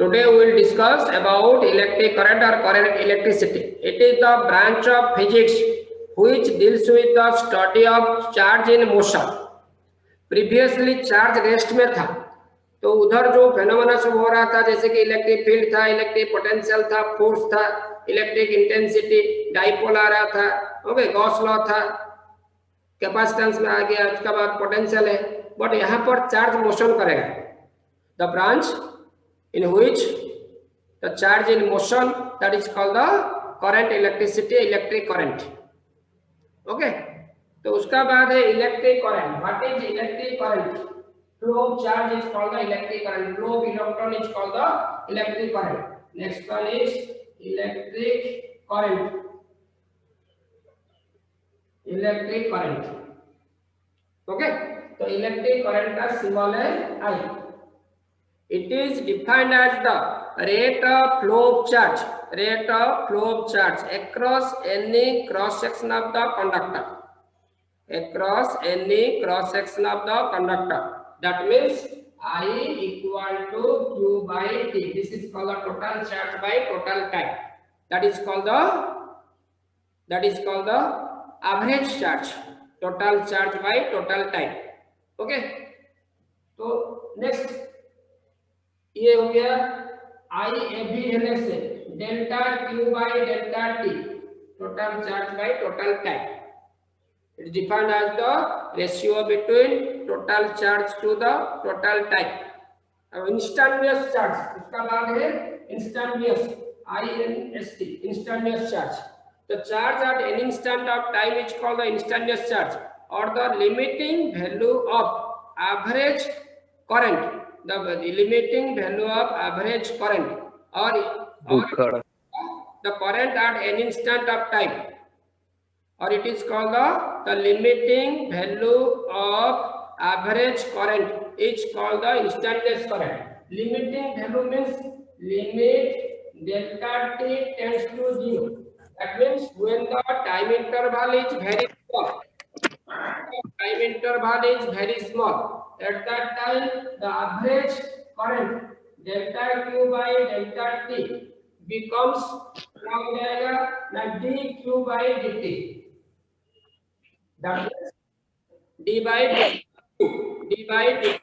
Today we will discuss about electric current or current electricity. It is the branch of physics which deals with the study of charge in motion. Previously charge rest में था, तो उधर जो phenomena सब हो रहा था, जैसे कि इलेक्ट्रिक फील्ड था, इलेक्ट्रिक पोटेंशियल था, फोर्स था, इलेक्ट्रिक इंटेंसिटी, डाइपोल आ रहा था, ओके, गॉस लॉ था, कैपेसिटेंस में आ गया, उसके बाद पोटेंशियल है, बट यहाँ पर चार्ज मोशन करेगा. The branch in which the charge in motion, that is called the current electricity, electric current. Okay, तो उसका बाद है electric current. What is electric current? Flow of charge is called the electric current. Flow of electron is called the electric current. Next one is electric current. Electric current. Okay, तो electric current का symbol है I. It is defined as the rate of flow of charge across any cross section of the conductor. Across any cross section of the conductor. That means I equal to Q by T. This is called the total charge by total time. That is called the average charge. Total charge by total time. Okay. So next. ये हो गया आई ए B रहने से delta Q by delta T, total charge by total time. It is defined as the ratio between total charge to the total time. अब instantaneous charge, उसका बाद है instantaneous, INST, instantaneous charge. The charge at any instant of time is called the instantaneous charge और the limiting value of average current. The limiting value of average current or the current at any instant of time, or it is called the limiting value of average current is called the instantaneous current. Limiting value means limit delta t tends to 0. That means when the time interval is very small, at that time the average current delta q by delta t becomes क्या हो जाएगा ना dq by dt. That is d by dt,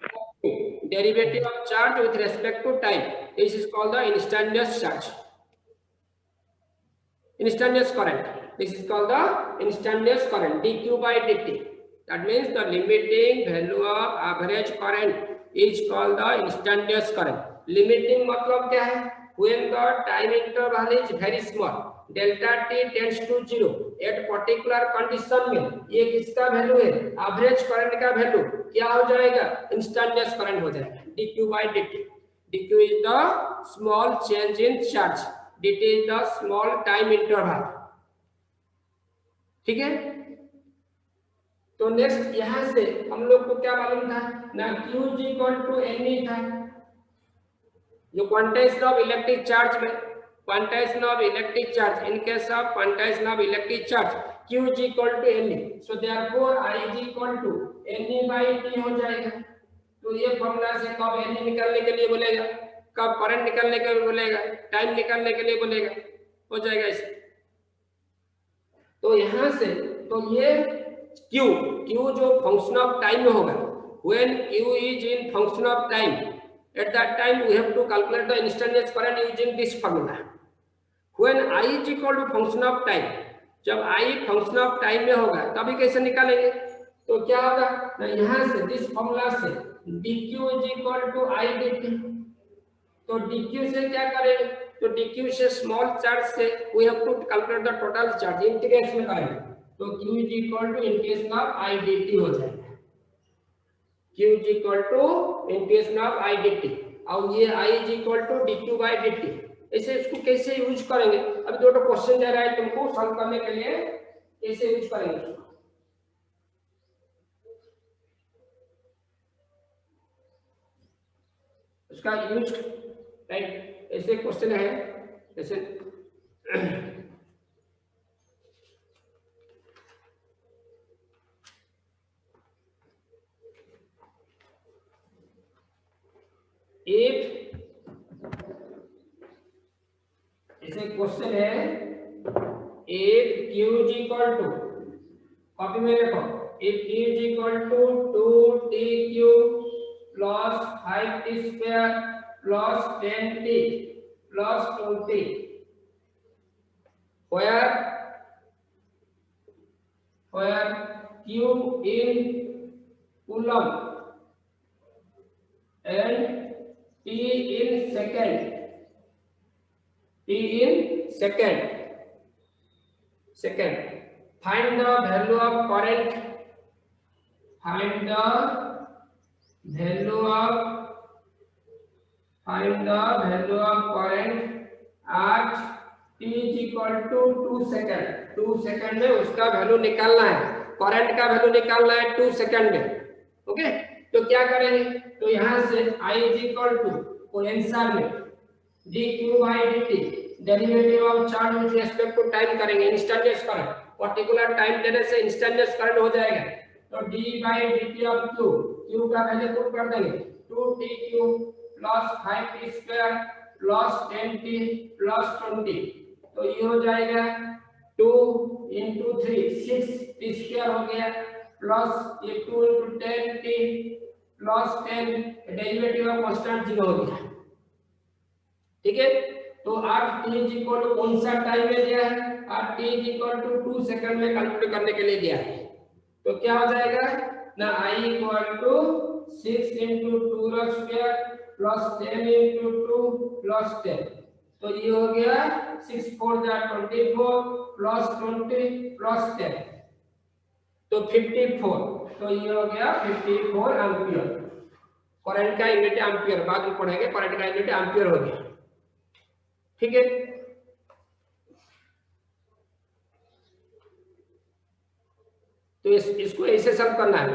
derivative of charge with respect to time. This is called the instantaneous charge, instantaneous current. This is called the instantaneous current, dq by dt. That means the limiting value of average current is called the instantaneous current. Limiting मतलब क्या है? When the time interval is very small, delta t tends to 0. At particular condition में ये किसका value है? Average current का value क्या हो जाएगा? Instantaneous current हो जाएगा. dq by dt. dq is the small change in charge. dt is the small time interval. ठीक है? तो नेक्स्ट यहां से हम लोग को क्या मालूम था ना, Q इक्वल टू NE था, जो क्वांटाइजेशन ऑफ इलेक्ट्रिक चार्ज में, quantization of electric charge in case of quantization of electric charge Q equal to NE. So therefore I equal to NE by T हो जाएगा. तो ये formula से कब NE निकालने के लिए बोलेगा, कब करंट निकालने के लिए बोलेगा, टाइम निकालने के लिए बोलेगा, हो जाएगा इसे. तो यहां से तो ये Q जो फंक्शन ऑफ टाइम में होगा, when Q is in function of time, at that time we have to calculate the instantaneous current using this formula. When I is equal to function of time, जब I function of time में होगा तभी कैसे निकालेंगे, तो क्या होगा ना, यहाँ से दिस फॉर्मूला से dq is equal to I dt. तो dq से क्या करेंगे, तो dq से स्मॉल चार्ज से we have to calculate the total charge, integration करेंगे, तो Q is equal to integration of I dt हो जाएगा. Q is equal to integration of I dt और ये I is equal to dq by dt. ऐसे इसको कैसे use करेंगे, अभी दो क्वेश्चन दे रहा है तुमको सॉल्व करने के लिए, कैसे यूज करेंगे उसका यूज, राइट. ऐसे क्वेश्चन है, ऐसे if जैसे क्वेश्चन है if q is equal to, copy में लिखो, if q is equal to 2tq plus 5t square plus 10t plus 20 where q in coulomb and t in second, find the value of current, find the value of current at t is equal to 2 second, 2 second में उसका value निकालना है, current का value निकालना है 2 second में। Okay, तो क्या करेंगे, तो यहां से I इज इक्वल टू को आंसर में dq by dt derivative of charge with respect to time करेंगे, इंस्टेंटेनियस करंट, पर्टिकुलर टाइम देने से इंस्टेंटेनियस करंट हो जाएगा। तो d by dt of q का वैल्यू पुट कर देंगे 2tq plus 5t square plus 10t plus 20, तो ये हो जाएगा 2 into 3 6t स्क्वायर हो गया प्लस ये 2 into 10t plus 10, derivative of constant 0 हो गया। ठीक है, तो आप t इज इक्वल टू कौन सा टाइम में दिया है, आप t is equal to 2 second में कैलकुलेट करने के लिए दिया है, तो क्या हो जाएगा ना I इक्वल टू 6 into 2 का स्क्वायर प्लस 10 into 2 प्लस 10, तो ये हो गया 6 4 जा 24 प्लस 20 प्लस 10, तो 54, तो ये हो गया 54 एम्पियर। करंट का यूनिट एम्पियर, बाद में पढ़ेंगे, करंट का यूनिट एम्पियर हो गया। ठीक है, तो इसको ऐसे सॉल्व करना है।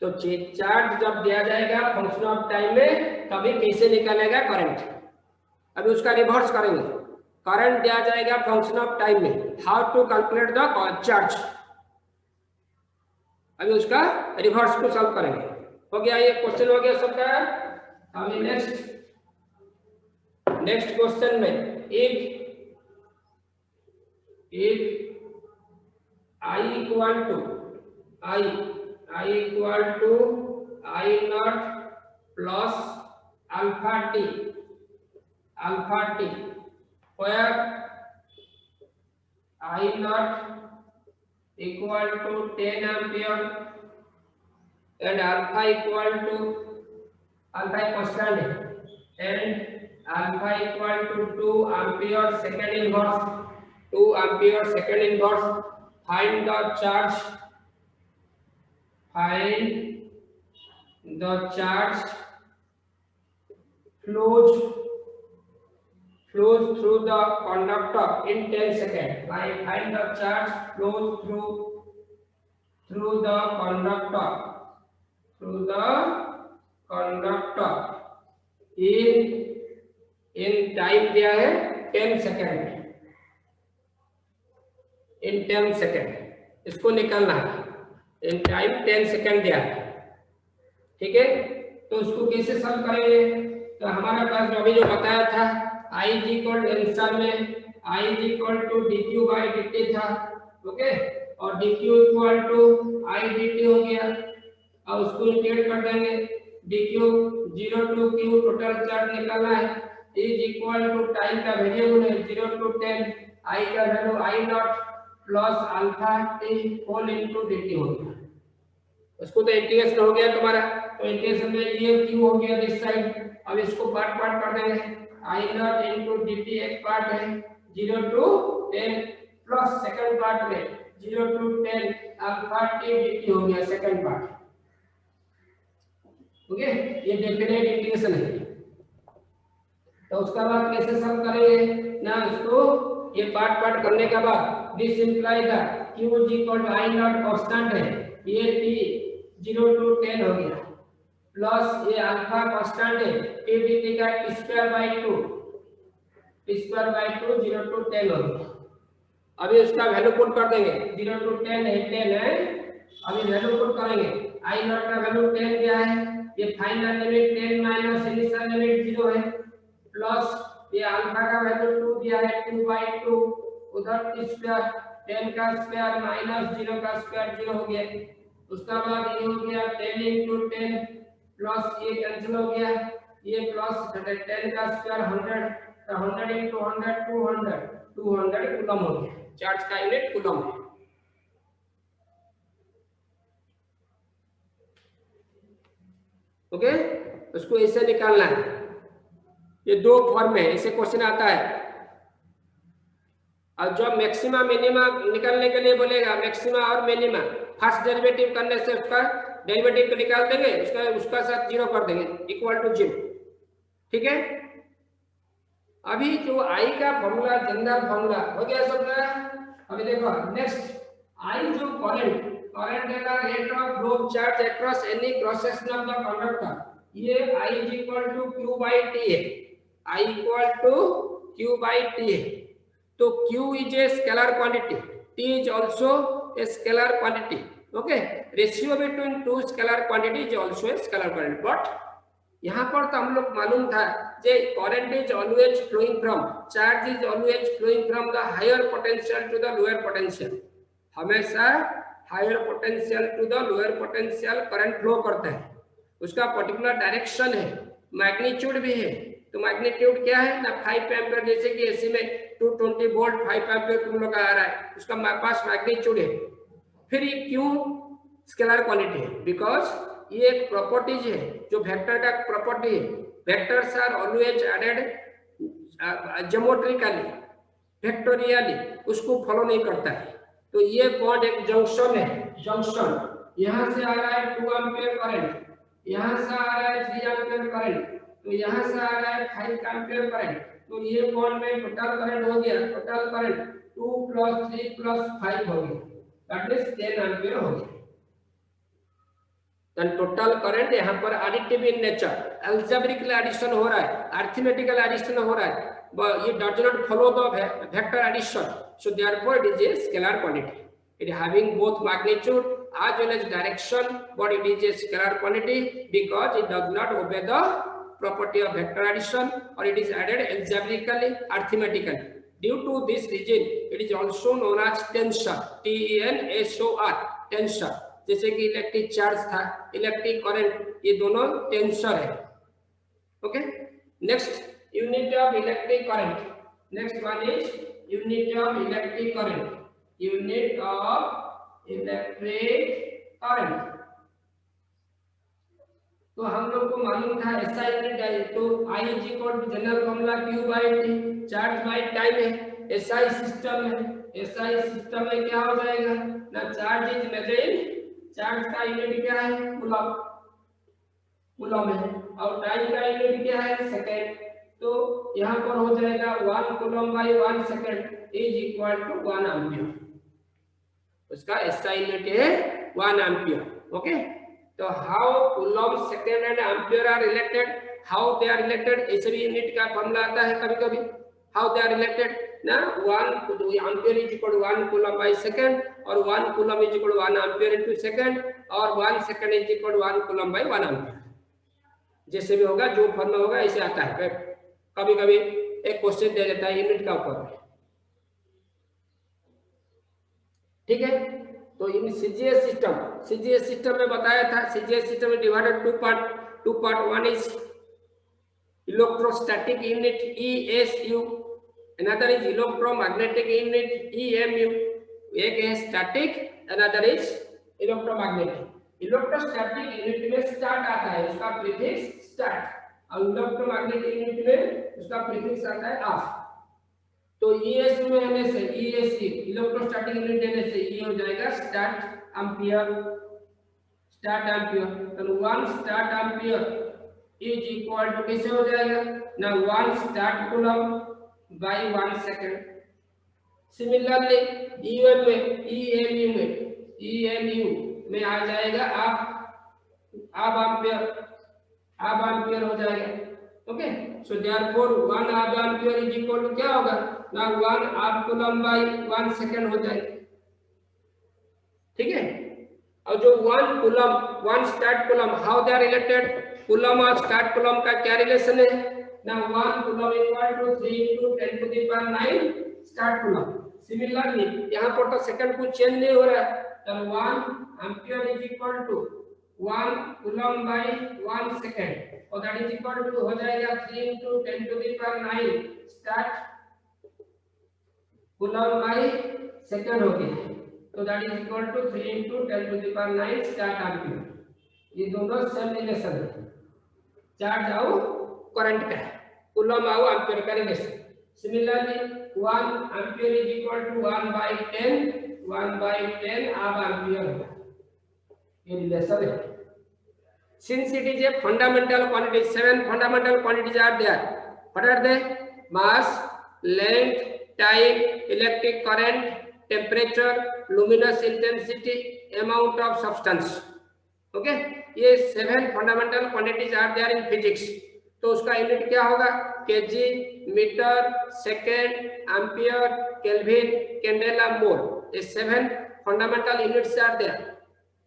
तो चार्ज जब दिया जाएगा फंक्शन ऑफ टाइम में, कभी कैसे निकालेगा करंट, अभी उसका रिवर्स करेंगे। करंट दिया जाएगा फंक्शन ऑफ टाइम में, how to calculate the charge, अभी उसका रिवर्स को सॉल्व करेंगे। हो गया, ये क्वेश्चन हो गया सबका। अभी नेक्स्ट क्वेश्चन में if I equal to I not plus alpha t where I not equal to 10 ampere and alpha equal to alpha constant and alpha equal to 2 ampere second inverse, 2 ampere second inverse, find the charge flows through the conductor in 10 seconds. Find the charge flows through the conductor in time दिया है 10 second, इन 10 second इसको निकालना है, in time 10 second दिया है। ठीक है, तो उसको कैसे सॉल्व करेंगे, तो हमारे पास जो अभी जो बताया था I इज इक्वल आंसर में I is equal to dq by dt था। ओके, और dq equal to I dt हो गया, अब उसको इंटीग्रेट कर देंगे, dq 0 to q total charge निकालना है, इज इक्वल टू टाइम का वेरिएबल है 0 टू 10, I का value I not plus alpha t whole into dt हो गया। उसको तो इंटीग्रेशन हो गया तुम्हारा, तो इंटीग्रेशन में ये q हो गया दिस साइड, अब इसको पार्ट कर देंगे, I नॉट इनटू dt एक पार्ट है 0 टू 10 प्लस सेकंड पार्ट में 0 टू 10 अल्फा t dt हो गया सेकंड पार्ट। ओके, ये डेफिनेट इंटीग्रेशन है। तो उसका बाद कैसे सॉल्व करेंगे ना, इसको ये पार्ट करने के बाद this imply that q is equal to I not constant है, ये t 0 टू 10 हो गया प्लस ये अल्फा कांस्टेंट है t dt का t² बाय 2 0 टू 10 हो गया। अभी उसका वैल्यू पुट कर देंगे, 0 टू 10 है 10 है, अभी वैल्यू पुट करेंगे, I नॉट का वैल्यू 10 क्या है, ये final limit 10 minus initial limit 0 है, प्लस ये अल्फा का वैल्यू 2 दिया है, 2/2 उधर स्क्वायर 10 का स्क्वायर माइनस 0 का स्क्वायर 0 हो गया। उसका बाद ये हो गया 10 × 10 प्लस ये कैंसिल हो गया, ये प्लस 10 का स्क्वायर 100, तो 100 × 100 200 कूलम हो गया। चार्ज का यूनिट कूलम है। ओके, उसको ऐसे निकालना है। ये दो फॉर्म है, ऐसे क्वेश्चन आता है। और जो मैक्सिमा मिनिमा निकालने के लिए बोलेगा, मैक्सिमा और मिनिमा फर्स्ट डेरिवेटिव करने से उसका डेरिवेटिव को निकाल देंगे, उसका साथ 0 कर देंगे इक्वल टू 0। ठीक है, अभी जो आई का फॉर्मूला जनरल फॉर्मूला हो गया सबका। अभी देखो नेक्स्ट, आई जो करंट है ना, rate of flow of charge across any cross section of the conductor, ये I इक्वल टू Q/T है। I इक्वल टू Q/T है। तो Q is a scalar quantity, T is also a scalar quantity. Okay, ratio between two scalar quantity is also a scalar quantity. But यहाँ पर तो हम लोग मालूम था जे current is always flowing from, charge is always flowing from the higher potential to the lower potential. हमेशा higher potential to the lower potential current flow करता है, उसका पर्टिकुलर डायरेक्शन है, मैग्नीट्यूड भी है। तो मैग्नीट्यूड क्या है ना, 5 एम्पीयर, जैसे कि एसी में 220 वोल्ट 5 एम्पीयर तुम लोग का आ रहा है, उसका पास मैग्नीट्यूड है। फिर ये क्यों स्केलर क्वांटिटी है? बिकॉज ये एक प्रॉपर्टीज है जो वेक्टर का प्रॉपर्टी है। Vectors are always added geometrically, vectorially, उसको फॉलो नहीं करता है। तो ये बॉन्ड एक जंक्शन है, जंक्शन, यहाँ से आ रहा है 2 एम्पीयर करंट, यहाँ से आ रहा है 3 एम्पीयर करंट, तो यहाँ से आ रहा है 5 एम्पीयर करंट। तो ये बॉन्ड में टोटल करंट हो गया, टोटल करंट 2 + 3 + 5 हो गया, दैट इज 10 एम्पीयर हो गया। देन टोटल करंट यहाँ पर additive in nature, algebraical addition हो रहा है, अरिथमेटिकल एडिशन हो रहा है, ये does not follow the vector addition, so therefore it is a scalar quantity. It having both magnitude as well as direction, but it is a scalar quantity because it does not obey the property of vector addition, or it is added algebraically, arithmetically. Due to this reason it is also known as tensor, T-E-N-S-O-R, tensor। जैसे कि electric charge था, electric current, ये दोनों tensor है। Okay, next unit of electric current, next one is unit of electric current, unit of electric current। तो हम लोग को मालूम था ऐसा यूनिट है, तो I is equal to general formula Q/T, charge by time है। एसआई सिस्टम है, एसआई सिस्टम में क्या हो जाएगा ना, चार्ज इज मेजर्ड, चार्ज का यूनिट क्या है, कूलम, कूलम है, और टाइम का यूनिट क्या है, सेकंड। तो यहाँ पर हो जाएगा 1 coulomb second is equal to 1 ampere, उसका एसआई यूनिट है 1 एम्पीयर। ओके, तो how coulomb second and ampere are related, how they are related, ऐसे भी यूनिट का फॉर्मूला आता है कभी कभी, हाउ दे आर रिलेटेड ना, 1 ampere is equal to 1 coulomb second, और 1 coulomb is equal to 1 ampere into second, और 1 second is equal to 1 coulomb ampere. जैसे भी होगा, जो फॉर्मूला होगा ऐसे आता है। कभी कभी एक क्वेश्चन दे देता है यूनिट का ऊपर, ठीक है। तो इन सीजीएस सिस्टम में बताया था, सीजीएस सिस्टम में divided to part, one is electrostatic unit ESU, another is electromagnetic unit EMU। एक है static, another is electromagnetic. Electrostatic unit में स्टार्ट आता है, उसका प्रीफिक्स स्टार्ट, और इलेक्ट्रोमैग्नेटिक यूनिट में उसका प्रीफिक्स आता है ऑफ। तो ES में आने से ESC, इलेक्ट्रोस्टैटिक यूनिट देने से ये हो जाएगा स्टार्ट एम्पीयर, स्टार्ट एम्पीयर। तो 1 start ampere is equal to कैसे हो जाएगा ना, 1 start coulomb by 1 second. Similarly EMU में आ जाएगा आप एम्पीयर हो जाएगा। Okay, so therefore 1 half ampere is equal to क्या होगा ना, 1 हाफ कूलम बाय 1 सेकंड हो जाएगा, ठीक है। और जो 1 coulomb, 1 start coulomb, how they are related, coulomb और स्टार्ट कूलम का क्या रिलेशन है, Now 1 coulomb equal to 3 into 10 to the power 9 start coulomb. Similarly यहाँ पर तो सेकंड कुछ चेंज नहीं हो रहा है, तो 1 ampere is equal to 1 coulomb by 1 second, और दैट इज इक्वल टू हो जाएगा 3 into 10 to the power 9 start coulomb by second हो गया, तो that is equal to 3 into 10 to the power 9 start ampere. ये दोनों सेम रिलेशन है, charge आओ करंट का है, कूलम आओ एम्पियर का रिलेशन। Similarly 1 ampere is equal to 1 by 10 अब एम्पियर होगा, ये रिलेशन है। Since it is a fundamental quantity, 7 fundamental quantities are there. What are they? Mass, length, time, electric current, temperature, luminous intensity, amount of substance. Okay, ये 7 fundamental quantities are there in physics. तो उसका unit क्या होगा? KG, metre, second, ampere, kelvin, candela, mole. ये 7 fundamental units are there.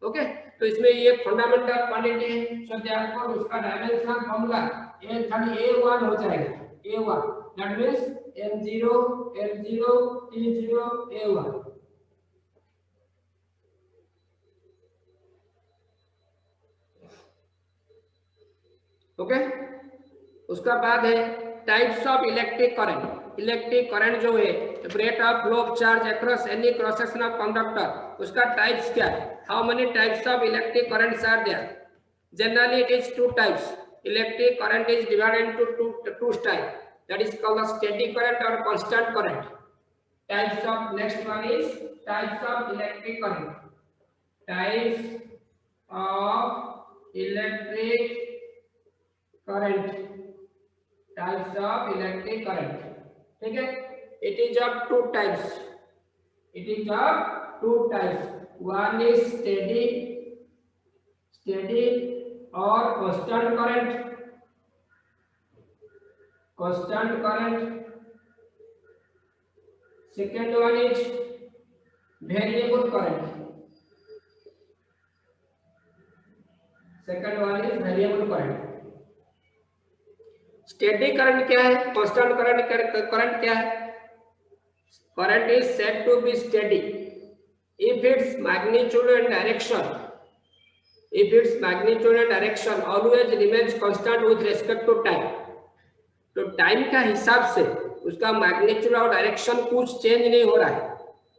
Okay, तो इसमें ये fundamental quantity है, सो देयरफॉर उसका डायमेंशनल फार्मूला ए खाली A1 हो जाएगा, A1 that means M0 L0 T0 A1। Okay, उसका बाद है types of electric current. Electric current जो है rate of flow of charge across any cross section of conductor, उसका टाइप्स क्या है? How many types of electric currents are there? Generally it is 2 types. Electric current is divided into two types, that is called as steady current or constant current. Types of next one is types of electric current. Types of electric current, types of electric current, ठीक है? It is of 2 types. It is of 2 types. One is steady or constant current. Constant current. Second one is variable current. Second one is variable current. Steady current क्या है? Constant current क्या है? Current is said to be steady if its magnitude and direction always remains constant with respect to time. तो time का हिसाब से उसका magnitude और डायरेक्शन कुछ चेंज नहीं हो रहा है,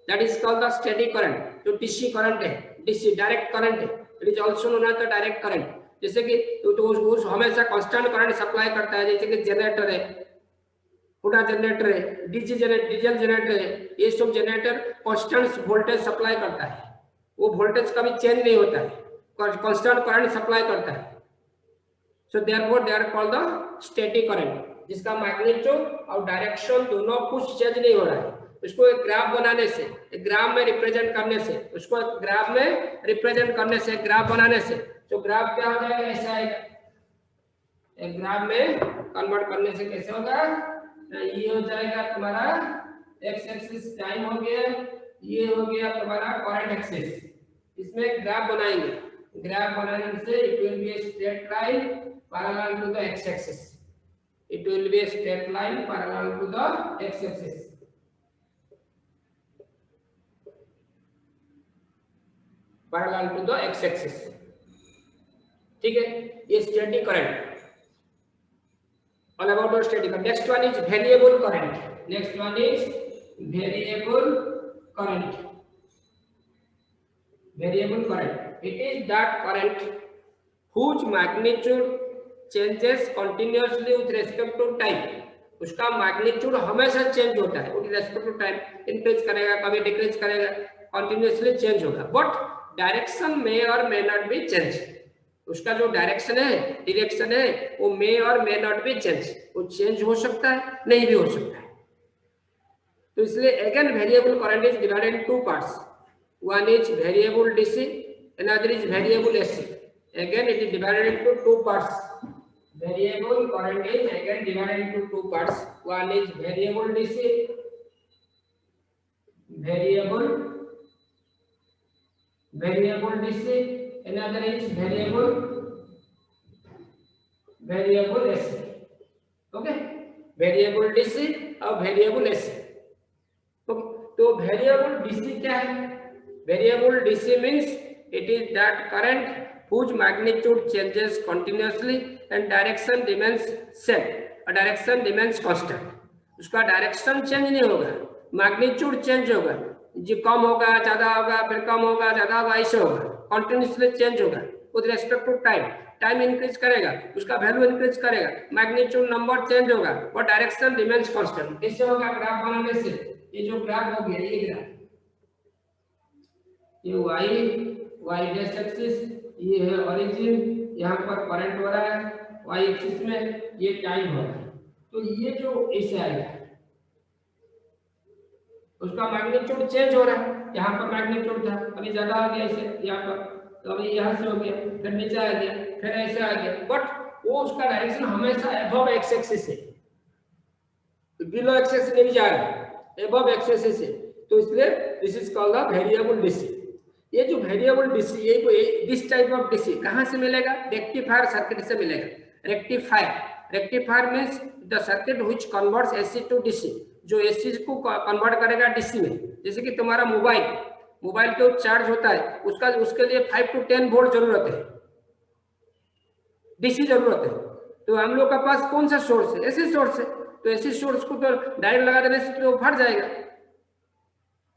that is called the steady current. जो डीसी करंट है, डीसी डायरेक्ट करंट है, it is also known as the direct current. जैसे कि तो उस हमेशा कांस्टेंट करंट सप्लाई करता है, जैसे कि जनरेटर है, पुटा जनरेटर है, डीजल जनरेटर है, ये सब जनरेटर कांस्टेंट वोल्टेज सप्लाई करता है, वो वोल्टेज कभी चेंज नहीं होता है, कांस्टेंट करंट सप्लाई करता है। So therefore they are called the steady current, जिसका मैग्नीट्यूड और डायरेक्शन दोनों कुछ चेंज नहीं हो रहा है। उसको एक ग्राफ बनाने से, एक ग्राफ में रिप्रेजेंट करने से, उसको एक ग्राफ में रिप्रेजेंट करने से, ग्राफ बनाने से, तो ग्राफ क्या हो जाएगा? ऐसा आएगा। एक ग्राफ में कन्वर्ट करने से कैसे होगा? ये हो जाएगा तुम्हारा एक्स एक्सिस टाइम हो गया, ये हो गया तुम्हारा करंट एक्सिस। इसमें ग्राफ बनाएंगे, ग्राफ बनाने से it will be a straight line parallel to the X axis. It will be a straight line parallel to the x-axis. Parallel to the x-axis. ठीक है, ये steady current. All about the steady current. Next one is variable current. Next one is variable current. Variable current. It is that current whose magnitude changes continuously with respect to time. उसका magnitude हमेशा change होता है with respect to time, increase करेगा, कभी decrease करेगा, continuously change होगा, but direction मे और may not be change. उसका जो डायरेक्शन है वो मे और मे नॉट बी चेंज, वो चेंज हो सकता है, नहीं भी हो सकता है। तो इसलिए again variable current is divided in 2 parts, one is variable DC, another is variable AC. Again it is divided into 2 parts. Variable current is again divided into 2 parts. One is variable DC, variable DC, another is variable AC. Okay, variable DC और variable AC. Okay, तो variable DC क्या है? Variable DC means it is that current whose magnitude changes continuously and direction remains same, और direction remains constant. उसका direction change नहीं होगा, magnitude change होगा, जो कम होगा ज्यादा होगा, फिर कम होगा ज्यादा होगा, ऐसे होगा, कंटिन्यूसली चेंज होगा with respect to time. Time increase करेगा, उसका वैल्यू इंक्रीज करेगा, मैग्नीट्यूड नंबर चेंज होगा और डायरेक्शन रिमेन्स कांस्टेंट। कैसे होगा? ग्राफ बनाने से। ये जो ग्राफ हो गया, ये ग्राफ, ये y डैश एक्सिस, ये है ओरिजिन, यहाँ पर करंट हो रहा है, y एक्सिस में ये टाइम हो रहा है। तो ये जो ऐसे आएगा, उसका मैग्नीट्यूड चेंज हो रहा है। यहाँ पर मैग्नीट्यूड था, अभी ज्यादा आ गया ऐसे यहाँ पर, तो अभी यहाँ से हो गया, फिर नीचे आ गया, फिर ऐसे आ गया, बट वो उसका डायरेक्शन हमेशा अबव एक्स एक्सिस है, बिलो एक्स एक्सिस नहीं जा रहा है, अबव एक्स एक्सिस है। तो इसलिए this is called the variable DC. ये जो वेरिएबल डीसी, ये दिस टाइप ऑफ डीसी कहां से मिलेगा? रेक्टिफायर सर्किट से मिलेगा। Rectifier means the circuit which converts AC to DC, जो एसी को कन्वर्ट करेगा डीसी में। जैसे कि तुम्हारा मोबाइल जो चार्ज होता है, उसके लिए 5 to 10 वोल्ट जरूरत है, डीसी जरूरत है। तो हम लोग का पास कौन सा सोर्स है? एसी सोर्स है। तो एसी सोर्स को तो डायरेक्ट लगा देने से तो फट जाएगा,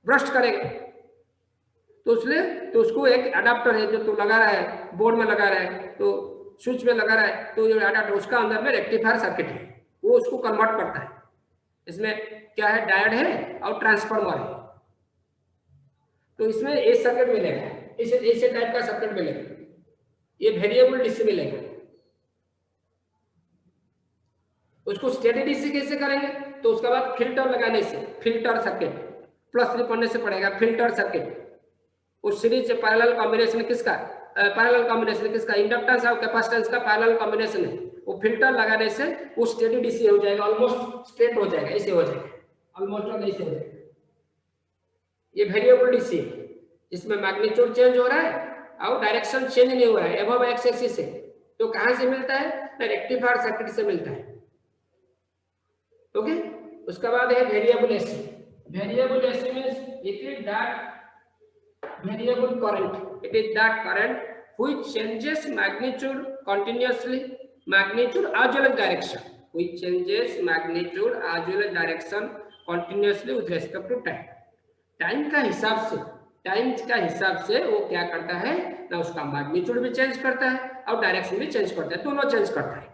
ब्रस्ट करेगा। तो इसलिए तो उसको एक अडाप्टर है जो तो लगा रहा है, बोर्ड में लगा रहा है, तो स्विच में लगा रहा है, तो ये अडाप्टर उसका अंदर में रेक्टिफायर सर्किट है, वो उसको कन्वर्ट करता है। इसमें क्या है? डायोड है और ट्रांसफार्मर है। तो इसमें एक सर्किट मिलेगा, इसे टाइप का सर्किट मिलेगा, ये वेरिएबल डीसी मिलेगा। उसको स्टेडी डीसी कैसे करेंगे? तो उसके बाद फिल्टर लगाने से, फिल्टर सर्किट प्लस पढ़ने से पड़ेगा, फिल्टर सर्किट। उस सीरीज से पैरेलल कॉम्बिनेशन किसका? इंडक्टेंस और कैपेसिटेंस का पैरेलल कॉम्बिनेशन है। वो फिल्टर लगाने से वो स्टेडी डीसी हो जाएगा, ऑलमोस्ट स्ट्रेट हो जाएगा, ऐसे हो जाएगा, ऑलमोस्ट ऐसे हो जाएगा। ये वेरिएबल डीसी है, इसमें मैग्नीट्यूड चेंज हो रहा है और डायरेक्शन चेंज नहीं हो रहा है, अबव एक्स एक्सिस से। तो कहां से मिलता है? रेक्टिफायर सर्किट से मिलता है। ओके, उसके बाद है variable AC. Variable AC means it is that variable current, it is that current which changes magnitude continuously, magnitude as well as direction, which changes magnitude as well as direction continuously with respect to time। Time का हिसाब से वो क्या करता है ना, उसका magnitude भी चेंज करता है और डायरेक्शन भी चेंज करता है, दोनों चेंज करता है।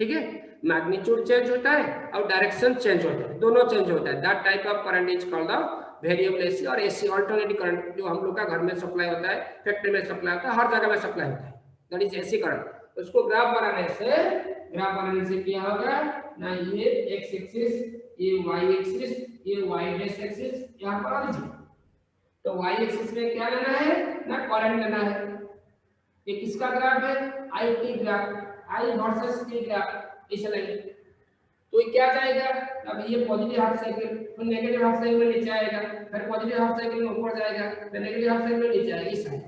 ठीक है, मैग्नीट्यूड चेंज होता है और डायरेक्शन चेंज होता है, दोनों चेंज होता है। That type of current is called the variable AC. और एसी अल्टरनेटिव करंट, जो हम लोग का घर में सप्लाई होता है, फैक्ट्री में सप्लाई होता है, हर जगह में सप्लाई होता है, दैट इज एसी करंट। उसको ग्राफ बनाने से क्या होगा ना, ये एक्स एक्सिस, ये वाई एक्सिस, ये वाई डैश एक्सिस, यहाँ पर आ लीजिए। तो वाई एक्सिस में क्या लेना है ना, करंट लेना है। ये किसका ग्राफ है? I T graph, I versus T graph, इसे लेंगे। तो ये क्या जाएगा? अब ये पॉजिटिव हाफ साइकिल, फिर नेगेटिव हाफ साइकिल में नीचे आएगा, फिर पॉजिटिव हाफ साइकिल में ऊपर जाएगा, फिर नेगेटिव हाफ साइकिल में नीचे आएगा, इस side.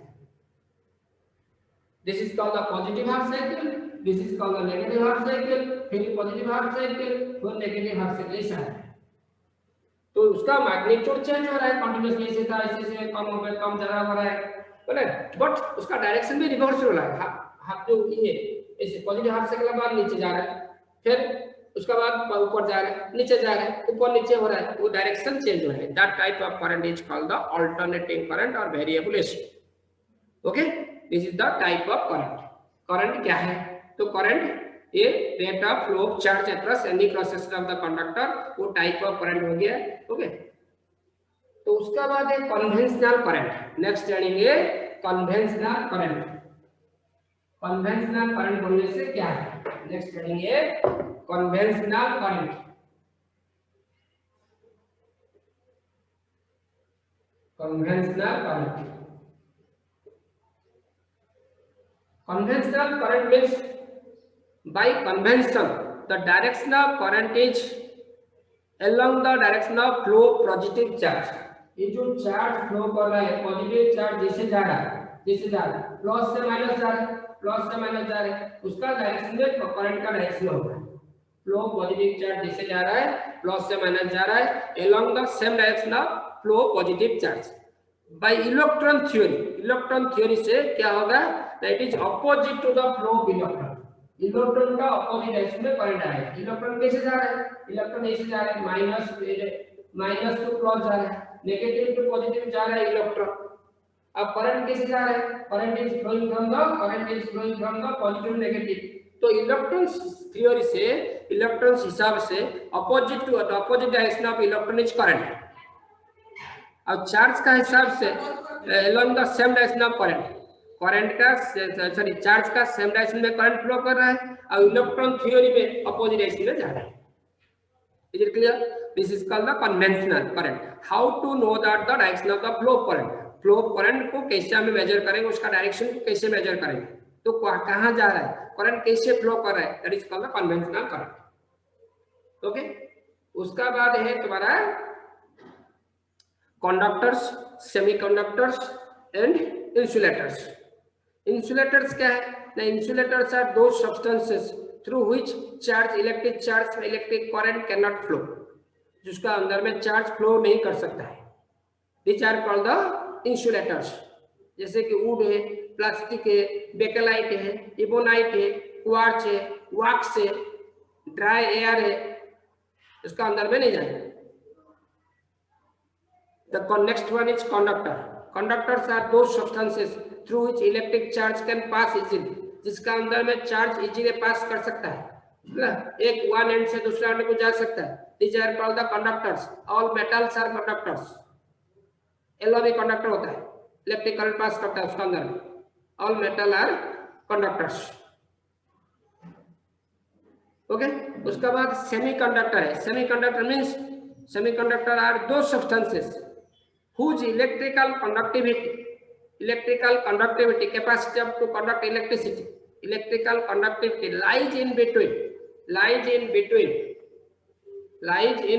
This is called the positive half cycle, this is called the negative half cycle, फिर पॉजिटिव हाफ साइकिल, फिर नेगेटिव हाफ साइकिल, इस साइड। तो उसका मैग्नीट्यूड चेंज हो रहा है कंटीन्यूअसली, ऐसे था, ऐसे कम हो गया, कम ज्यादा हो रहा है, बोले, बट उसका डायरेक्शन भी रिवर्स हो रहा है। हाफ जो ये ऐसे पॉजिटिव हाफ साइकिल के बाद नीचे जा रहा है, फिर उसका बाद ऊपर जा रहा है, नीचे जा रहा है, ऊपर नीचे हो रहा है, वो डायरेक्शन चेंज हो रहा है। That type of current is called the alternating current और variable AC. Okay, this is the type of current. Current क्या है? तो करंट ये rate of flow of charge across any cross section of the conductor, वो type of current हो गया। Okay, तो उसका बाद है कन्वेंशनल करंट। नेक्स्ट जानेंगे कन्वेंशनल करंट। कन्वेंशनल करंट बोलने से क्या है, नेक्स्ट जानेंगे conventional current. Conventional current, conventional current means by convention the direction of current is along the direction of flow positive charge। ये जो चार्ज फ्लो कर रहा है, पॉजिटिव चार्ज जैसे जा रहा है, प्लस से माइनस जा रहा है, प्लस से माइनस जा रहा है, उसका डायरेक्शन में करंट का डायरेक्शन होगा। फ्लो पॉजिटिव चार्ज जिससे जा रहा है प्लस से माइनस जा रहा है along the same direction of flow positive charge by electron theory से क्या होगा that is opposite to the flow of electron electron का अपोजिट डायरेक्शन में करंट आएगा इलेक्ट्रॉन कैसे जा रहा है इलेक्ट्रॉन ऐसे जा रहा है माइनस टू प्लस जा रहा है नेगेटिव टू पॉजिटिव जा रहा है इलेक्ट्रॉन अब करंट कैसे जा रहा है current is flowing from the positive negative तो इलेक्ट्रॉन्स थ्योरी से इलेक्ट्रॉन्स हिसाब से opposite direction of electron is current और चार्ज का हिसाब से along the same direction of current का चार्ज का सेम डायरेक्शन में करंट फ्लो कर रहा है और इलेक्ट्रॉन थ्योरी में अपोजिट डायरेक्शन में जा रहा है is it clear this is called the conventional current how to know that the direction of the flow of current को कैसे हम मेजर करेंगे उसका डायरेक्शन को कैसे मेजर करेंगे तो कहां जा रहा है करंट कैसे फ्लो कर रहा है that is called the conventional current okay उसका बाद है तुम्हारा conductors semiconductors and insulators insulators क्या है the insulators are those substances through which electric current can not flow जिसका अंदर में चार्ज फ्लो नहीं कर सकता है this are called the insulators जैसे कि वुड है प्लास्टिक है बेकेलाइट है इबोनाइट है क्वार्ट्ज है वैक्स है ड्राई एयर है इसका अंदर में नहीं जाएगा the next one is conductors are those substances through which electric charge can pass easily जिसका अंदर में चार्ज इजीली पास कर सकता है एक वन एंड से दूसरे एंड को जा सकता है these are called the conductors all metals are conductors alloy भी कंडक्टर होता है इलेक्ट्रिक करंट पास करता है उसके अंदर में all metal are conductors okay उसके बाद सेमीकंडक्टर है semiconductor are those substances whose electrical conductivity capacity up to conduct electrical conductivity lies in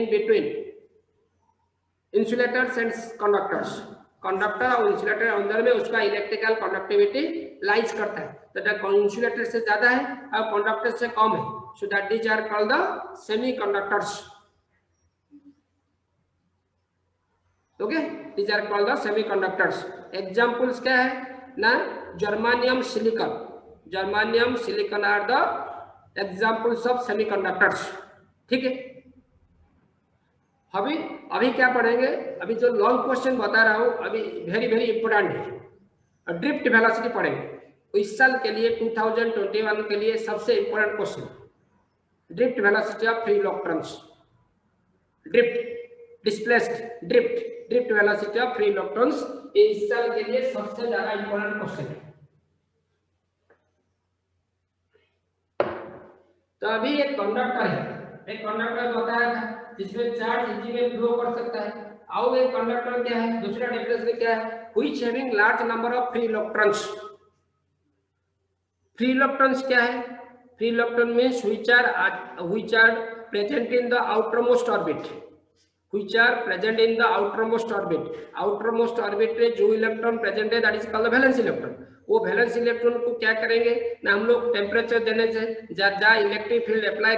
between insulators and conductors conductor और इंसुलेटर अंदर में उसका इलेक्ट्रिकल कंडक्टिविटी लाइज करता है तो इंसुलेटर से ज्यादा है और कंडक्टर से कम है so that these are called the semiconductors okay these are called the semiconductors examples क्या है ना germanium silicon are the examples of semiconductors ठीक है अभी क्या पढ़ेंगे अभी जो लॉन्ग क्वेश्चन बता रहा हूं अभी वेरी इंपोर्टेंट है ड्रिफ्ट वेलोसिटी पढ़ेंगे तो इस साल के लिए 2021 के लिए सबसे important question drift velocity of free electrons drift velocity of free electrons इस साल के लिए सबसे ज्यादा इंपॉर्टेंट क्वेश्चन है तो अभी एक कंडक्टर बताया था जिसमें चार्ज इजीली फ्लो कर सकता है और एक कंडक्टर क्या है दूसरा डेफिनेशन क्या है which having large number of free electrons क्या है free electron means which are present in the outermost orbit रे जो इलेक्ट्रॉन प्रेजेंट है that is called valence electron वो वैलेंस इलेक्ट्रॉन को क्या करेंगे ना हम लोग टेम्परेचर देने से ज्यादा इलेक्ट्रिक फील्ड अप्लाई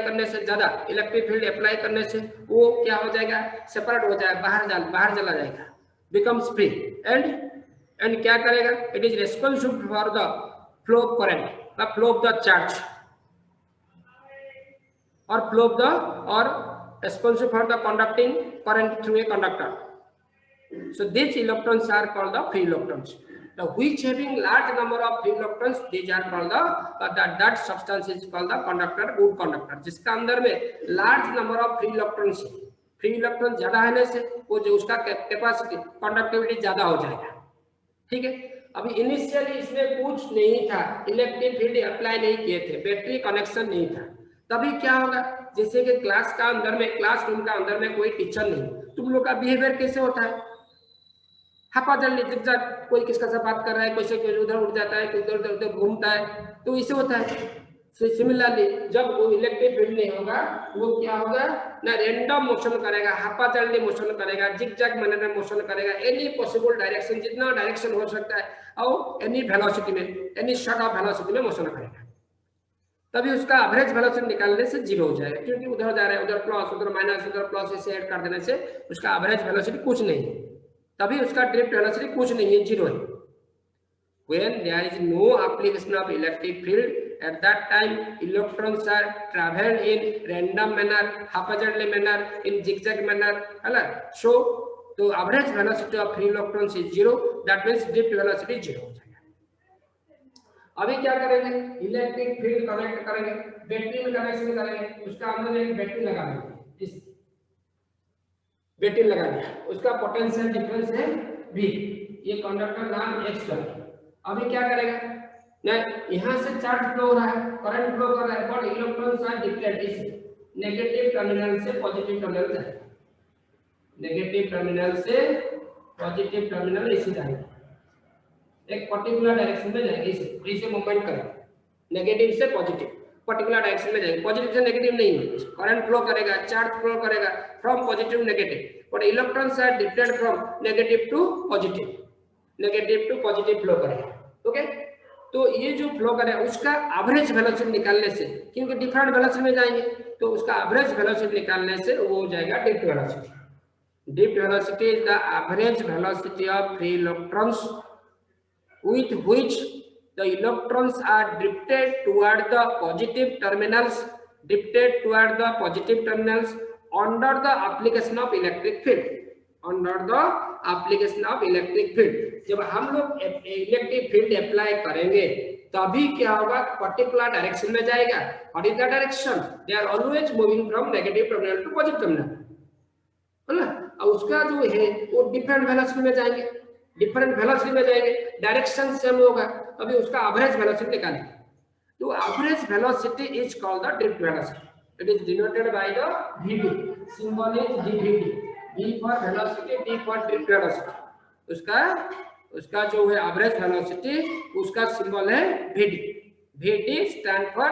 करने से वो क्या हो जाएगा सेपरेट हो जाएगा बाहर चला जाएगा बिकम्स फ्री एंड क्या करेगा it is responsible for the flow of current flow of the charge और responsible for the conducting current through a conductor. So these electrons are called the free electrons. Now which having large number of free electrons, these are called that substance is called the good conductor. जिसका अंदर में large number of free electrons ज्यादा होने से वो जो उसका capacity conductivity ज्यादा हो जाएगा ठीक है अभी इनिशियली इसमें कुछ नहीं था इलेक्ट्रिक फील्ड अप्लाई नहीं किए थे बैटरी कनेक्शन नहीं था तभी क्या होगा जैसे कि क्लासरूम का अंदर में कोई टीचर नहीं तुम लोग का बिहेवियर कैसे होता है हापाजल्दी जिगजैग कोई किसका से बात कर रहा है कोई से उधर उठ जाता है कोई उधर घूमता है तो इसे होता है सिमिलरली जब वो इलेक्ट्रिक फील्ड नहीं होगा वो क्या होगा ना रैंडम मोशन करेगा हापाजल्दी मोशन करेगा जिगजैग मैनर में मोशन करेगा एनी पॉसिबल डायरेक्शन जितना डायरेक्शन हो सकता है और एनी वेलोसिटी में एनी शॉर्ट ऑफ वेलोसिटी में मोशन करेगा तभी उसका एवरेज वेलोसिटी निकालने से जीरो हो जाएगा, क्योंकि उधर जा रहा है, उधर प्लस, उधर माइनस, उधर प्लस, इसे ऐड कर देने से उसका एवरेज वेलोसिटी कुछ नहीं है, तभी उसका ड्रिफ्ट वेलोसिटी कुछ नहीं है, जीरो है। When there is no application of electric field, at that time electrons are traveled in random manner, haphazardly manner, in zigzag manner, so the average velocity of free electrons is zero, that means drift velocity zero हो जाएगा। अभी क्या करेंगे, electric field connect करेंगे, battery में connection करेंगे, उसका अंदर एक बैटरी लगा देंगे, इस बैटरी लगा दिया, उसका पोटेंशियल डिफरेंस है V, ये कंडक्टर नाम X है। अभी क्या करेगा ना, यहां से चार्ज फ्लो हो रहा है, करंट फ्लो कर रहा है, बट इलेक्ट्रॉन्स आर डिप्लेटेड, इस नेगेटिव टर्मिनल से पॉजिटिव टर्मिनल जाएगा, नेगेटिव टर्मिनल से पॉजिटिव टर्मिनल इसी जाएगा, एक पर्टिकुलर डायरेक्शन में जाएगा, इसे मूवमेंट करेगा, नेगेटिव से पॉजिटिव पर्टिकुलर डायरेक्शन में जाएगा, पॉजिटिव से नेगेटिव नहीं है, करंट फ्लो करेगा, चार्ज फ्लो करेगा from positive negative, but electrons are depleted from negative to positive, negative to positive flow करेगा। ओके, तो ये जो फ्लो करेगा उसका एवरेज वेलोसिटी निकालने से, क्योंकि डिफरेंट वेलोसिटी में जाएंगे, तो उसका एवरेज वेलोसिटी निकालने से वो हो जाएगा drift velocity. Drift velocity is the average velocity of free electrons with which the electrons are drifted toward the positive terminals, drifted toward the positive terminals under the application of electric field, under the application of electric field। जब हम लोग electric field apply करेंगे तभी क्या होगा, particular direction में जाएगा, what is the direction, they are always moving from negative terminal to positive terminal, है ना, और उसका जो है वो डिफरेंट वेलोसिटी में जाएंगे, डिफरेंट वेलोसिटी में जाएंगे, डायरेक्शन सेम होगा, अभी उसका एवरेज वेलोसिटी निकालेंगे, तो average velocity is called the drift velocity, it is denoted by the vd, symbol is dvd, v for velocity, d for drift velocity, उसका जो है एवरेज वेलोसिटी, उसका सिंबल है vd, vd stand for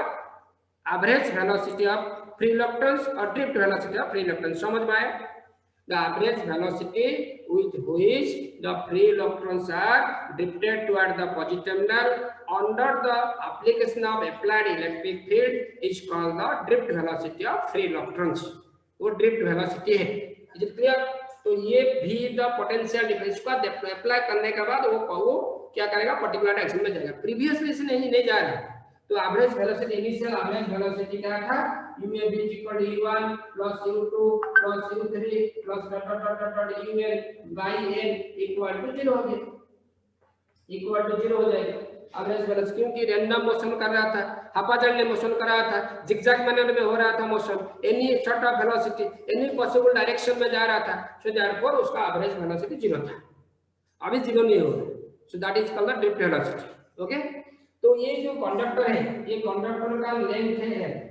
average velocity of free electrons और drift velocity of free electrons, समझ में आया? The average velocity with which the free electrons are drifted toward the positive terminal under the application of applied electric field is called the drift velocity of free electrons, वो drift velocity है, is it clear? तो ये भी the potential difference का apply करने के बाद वो क्या करेगा, पर्टिकुलर डायरेक्शन में जाएगा, प्रीवियसली से नहीं जा रहा है, तो average velocity, initial average velocity क्या था, UAV equal to U1 plus U2 plus U3 plus dot dot dot dot UN by N equal to 0 हो गया, इक्वल टू 0 हो जाएगा एवरेज वेलोसिटी, क्योंकि रैंडम मोशन कर रहा था, हापाजर्ली मोशन कर रहा था, जिगजैग मैनर में हो रहा था motion, any sort of velocity, any possible direction में जा रहा था, सो देयरफॉर उसका एवरेज वेलोसिटी 0 था, अभी 0 नहीं होगा, so that is called the drift velocity. Okay, तो ये जो कंडक्टर है, ये कंडक्टर का लेंथ है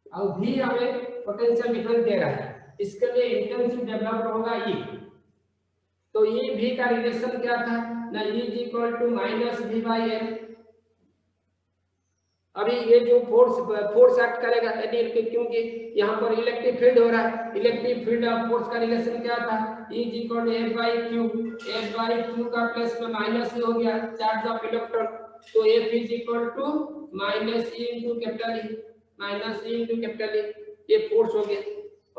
और भी हमें पोटेंशियल डिफरेंस दे रहा है, इसके लिए इंटेंसिव डेवलप होगा E, तो ये भी का रिलेशन क्या था ना, E equal to minus V by M। अभी ये जो फोर्स एक्ट करेगा, क्योंकि यहाँ पर इलेक्ट्रिक फील्ड हो रहा है, इलेक्ट्रिक फील्ड और फोर्स का रिलेशन क्या था, E equal to F by Q का प्लस में माइनस हो गया, चार्ज ऑफ इलेक्ट्रॉन, तो F is equal to minus E into capital E, minus E into capital E, ये फोर्स हो गया।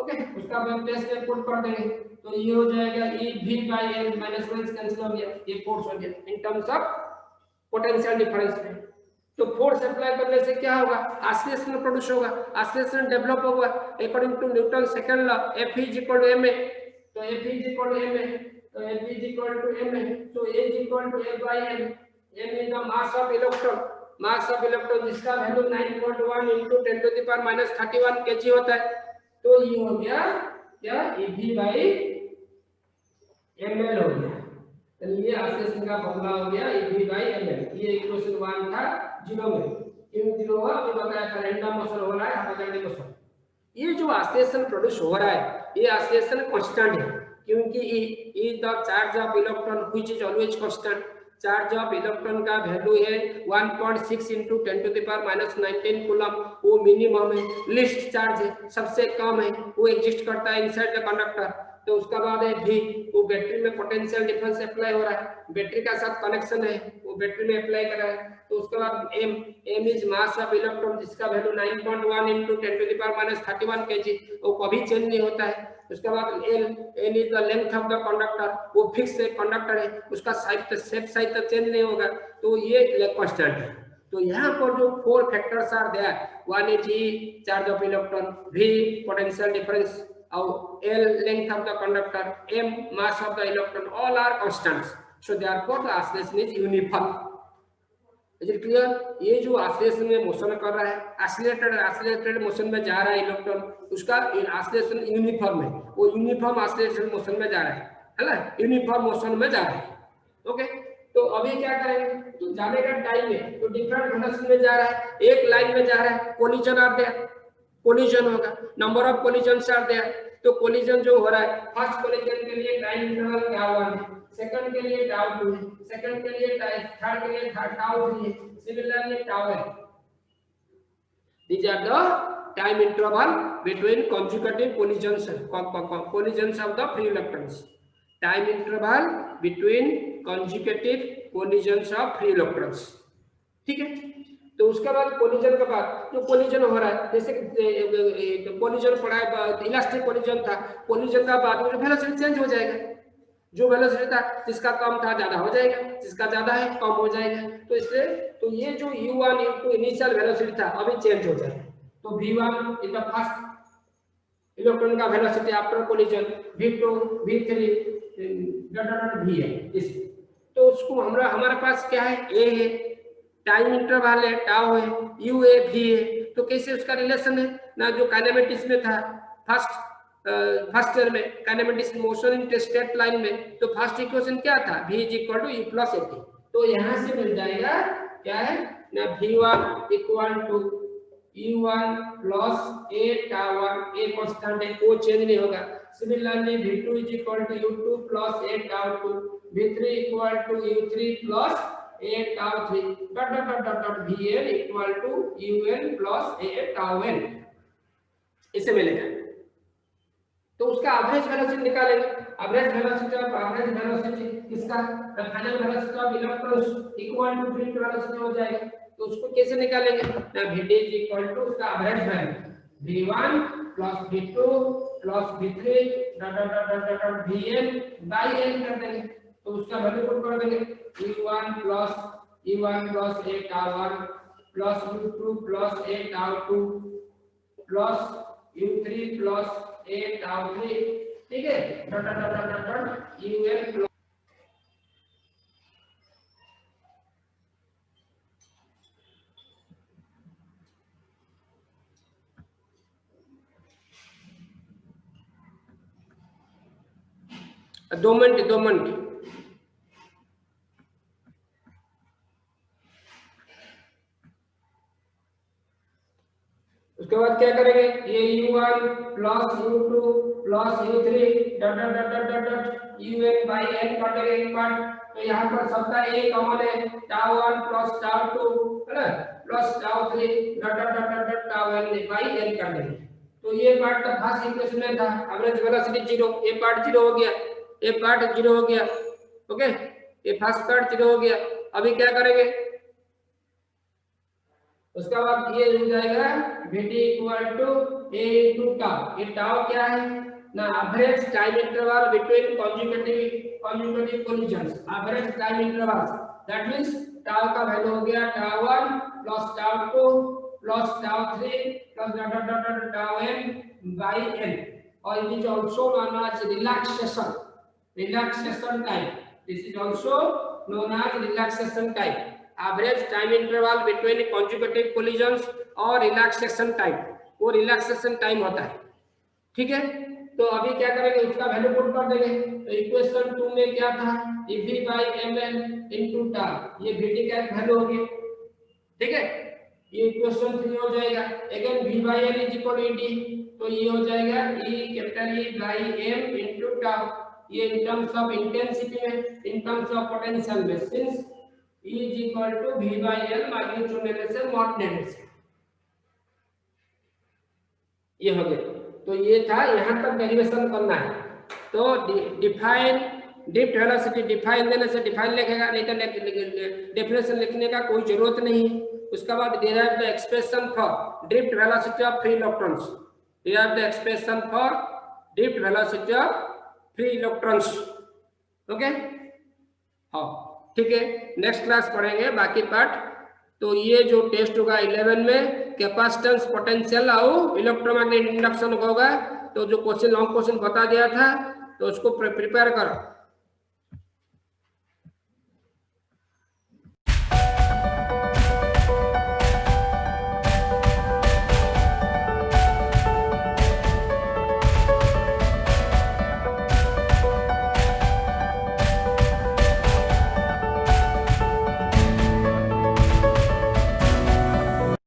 ओके, उसका हम प्लस में पुट कर देंगे, तो ये हो जाएगा E V by L, minus minus cancel हो गया, ये फोर्स हो गया in terms of potential difference में। तो फोर्स अप्लाई करने से क्या होगा, एक्सीलरेशन प्रोड्यूस होगा, एक्सीलरेशन डेवलप होगा according to Newton second law, F is equal to ma, तो F is equal to ma, तो F is equal to ma, तो H is equal to F by m, m is the mass of electron, mass of electron जिसका value 9.1 into 10 to the power minus 31 kg होता है, तो ये हो गया क्या, ev by ml हो गया, तो ये एक्सीलरेशन का फॉर्मूला हो गया ev by ml, ये इक्वेशन 1 था 0 में, क्यों 0 हुआ अभी बताया था, रैंडम मोशन हो रहा है, हाइपोथेटिकल मोशन, ये जो एक्सीलरेशन प्रोड्यूस हो रहा है, ये एक्सीलरेशन कांस्टेंट है, क्योंकि E the charge of electron which is always constant, charge of electron का वैल्यू है 1.6 into 10 to the power minus 19 coulomb, वो मिनिमम है, लिस्ट चार्ज है, सबसे कम है, वो एग्जिस्ट करता है इनसाइड द कंडक्टर, तो उसका बाद है V, वो बैटरी में पोटेंशियल डिफरेंस अप्लाई हो रहा है, बैटरी का साथ कनेक्शन है, वो बैटरी में अप्लाई कर रहा है। तो उसके बाद M is mass of electron, जिसका वैल्यू 9.1 × 10⁻³ kg, वो कभी चेंज नहीं होता है। उसके बाद L is the length of the conductor, वो फिक्स कंडक्टर है, उसका साइज शेप साइज तो चेंज नहीं होगा, तो ये कांस्टेंट है। तो यहाँ पर जो 4 factors are there, one is E charge of electron, V potential difference, और L length of the conductor, M mass of the electron, all are constants. So therefore the oscillation is uniform. Is it clear? ये जो oscillation में motion कर रहा है, accelerated motion में जा रहा है इलेक्ट्रॉन, उसका oscillation यूनिफॉर्म है, वो यूनिफॉर्म oscillation मोशन में जा रहा है ना, यूनिफॉर्म मोशन में जा रहा है। ओके, तो अभी क्या करेंगे, तो जाने का टाइम है, तो डिफरेंट वेलोसिटी में जा रहा है, एक लाइन में जा रहा है, कोलिजन आर देयर, कोलिजन होगा, number of collisions are there. तो कोलिजन जो हो रहा है, फर्स्ट कोलिजन के लिए टाइम इंटरवल क्या हुआ है, सेकंड के लिए टाउ 2 है, सेकंड के लिए थर्ड के लिए टाउ 3 है, सिमिलरली टाउ है। These are the time interval between consecutive collisions of the free electrons. Time interval between consecutive collisions of free electrons. ठीक है, तो उसके बाद कोलिजन के बाद जो कोलिजन हो रहा है, जैसे कोलिजन पड़ा है, इलास्टिक कोलिजन था, कोलिजन का बाद में वेलोसिटी चेंज हो जाएगा, जो वेलोसिटी था जिसका कम था ज्यादा हो जाएगा, जिसका ज्यादा है कम हो जाएगा। तो इसलिए तो ये जो u1 u2 इनिशियल वेलोसिटी था अभी चेंज हो जाएगा। तो v1 is the first electron का velocity after collision, v2 v3 vn। तो उसको हमारे पास क्या है, a है, टाइम इंटरवल है, टाउ है, u है, v है। तो कैसे उसका रिलेशन है ना, जो काइनेमेटिक्स में था फर्स्ट ईयर में, kinematics motion in straight line में, तो फर्स्ट इक्वेशन क्या था, v = u + at। तो यहां से मिल जाएगा क्या है ना, v1 = u1 + a टाउ1, a constant है, वो चेंज नहीं होगा। Similarly v2 = u2 + a टाउ2, v3 = u3 + a टाउ3, vn = un + a टाउ_n, इसे मिलेगा। तो उसका एवरेज वेलोसिटी निकालेंगे, एवरेज वेलोसिटी किसका, final velocity of electrons = field velocity हो जाएगा। तो उसको कैसे निकालेंगे ना, vd = उसका average value v1 + v2 + v3 vn/n कर देंगे। तो उसका वैल्यू पुट कर देंगे, u1 + a टाउ1 + u2 + a टाउ2 + u3 + a टाउ3, ठीक है, un दो मिनट उसके बाद क्या करेंगे, ये u1 + u2 + u3 un/n काटेंगे एक पार्ट। तो यहाँ पर सबका a कॉमन है, टाउ1 + टाउ2 है ना, + टाउ3 टाउ_n/n कर देंगे। तो ये पार्ट का फर्स्ट इक्वेशन में था, एवरेज वेलोसिटी 0, ये पार्ट 0 हो गया, ये पार्ट 0 हो गया। ओके, ये फर्स्ट पार्ट 0 हो गया। अभी क्या करेंगे, उसका बाद ये हो जाएगा vt = a × टाउ। ये टाउ क्या है ना, average time interval between consecutive collisions, average time interval, that means tau का वैल्यू हो गया टाउ1 + टाउ2 + टाउ3 + टाउ_n/n, और it is also known as relaxation time. This is also known as relaxation time, average time interval between consecutive collisions और relaxation time, वो relaxation time होता है। ठीक है, तो अभी क्या करेंगे, उसका वैल्यू पुट कर देंगे। तो इक्वेशन 2 में क्या था, Ev/ml × टाउ, ये Vt का वैल्यू हो गया। ठीक है, ये इक्वेशन 3 हो जाएगा। अगेन V/L = Ed, तो ये हो जाएगा E/m × टाउ, ये इन टर्म्स ऑफ इंटेंसिटी में, इन टर्म्स ऑफ पोटेंशियल में, सिंस E = V/L मैग्नीट्यूड लेने से मॉड लेने से, ये हो गया। तो ये था, यहां तक डेरिवेशन करना है। तो डिफाइन ड्रिफ्ट वेलोसिटी डिफाइन देने से डिफाइन लिखेगा, नहीं तो डेफिनेशन लिखने का कोई जरूरत नहीं। उसके बाद derive the expression for drift velocity of free electrons, derive the expression for drift velocity of free electrons. Okay, हाँ ठीक है, नेक्स्ट क्लास पढ़ेंगे बाकी पार्ट। तो ये जो टेस्ट होगा 11 में कैपेसिटेंस पोटेंशियल और इलेक्ट्रोमैग्नेटिक इंडक्शन होगा। तो जो क्वेश्चन लॉन्ग क्वेश्चन बता दिया था तो उसको प्रिपेयर करो।